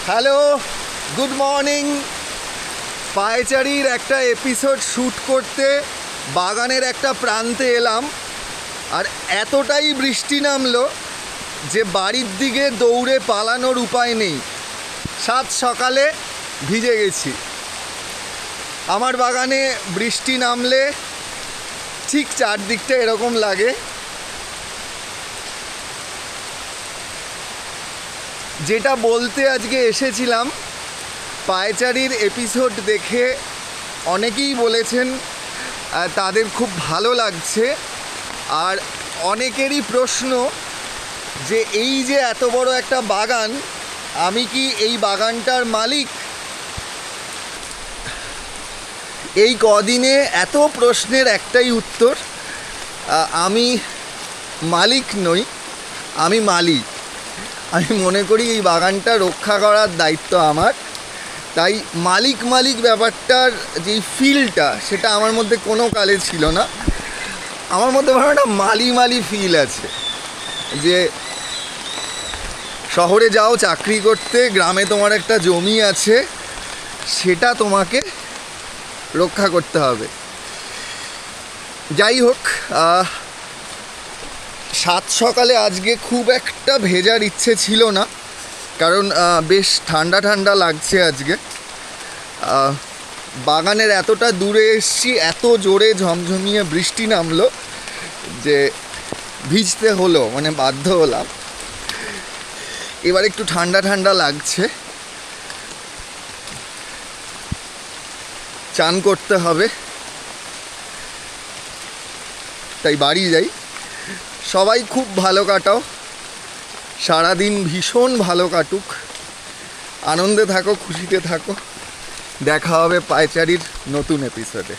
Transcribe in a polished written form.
Hello, good morning. পায়চারির একটা episode shoot করতে বাগানের একটা প্রান্তে এলাম, আর এতটাই বৃষ্টি নামলো যে বাড়ির দিকে দৌড়ে পালানোর উপায় নেই। সাত সকালে ভিজে গেছি। আমার বাগানে বৃষ্টি নামলে ঠিক চারদিকটা এরকম লাগে। যেটা বলতে আজকে এসেছিলাম, পায়চারির এপিসোড দেখে অনেকেই বলেছেন তাদের খুব ভালো লাগছে, আর অনেকেরই প্রশ্ন যে এই যে এত বড় একটা বাগান, আমি কি এই বাগানটার মালিক? এই কদিনে এত প্রশ্নের একটাই উত্তর, আমি মালিক নই, আমি মালিক। আমি মনে করি এই বাগানটা রক্ষা করার দায়িত্ব আমার। তাই মালিক মালিক ব্যাপারটার যেই ফিলটা, সেটা আমার মধ্যে কোনো কালে ছিল না। আমার মধ্যে ভালো একটা মালি মালি ফিল আছে, যে শহরে যাও চাকরি করতে, গ্রামে তোমার একটা জমি আছে, সেটা তোমাকে রক্ষা করতে হবে। যাই হোক, সাত সকালে আজকে খুব একটা ভেজার ইচ্ছে ছিল না, কারণ বেশ ঠান্ডা ঠান্ডা লাগছে আজকে। বাগানের এতটা দূরে এসছি, এত জোরে ঝমঝমিয়ে বৃষ্টি নামলো যে ভিজতে হলো, মানে বাধ্য হলাম। এবার একটু ঠান্ডা ঠান্ডা লাগছে, চান করতে হবে, তাই বাড়ি যাই। সবাই খুব ভালো কাটাও, সারাদিন ভীষণ ভালো কাটুক, আনন্দে থাকো, খুশিতে থাকো। দেখা হবে পায়চারির নতুন এপিসোডে।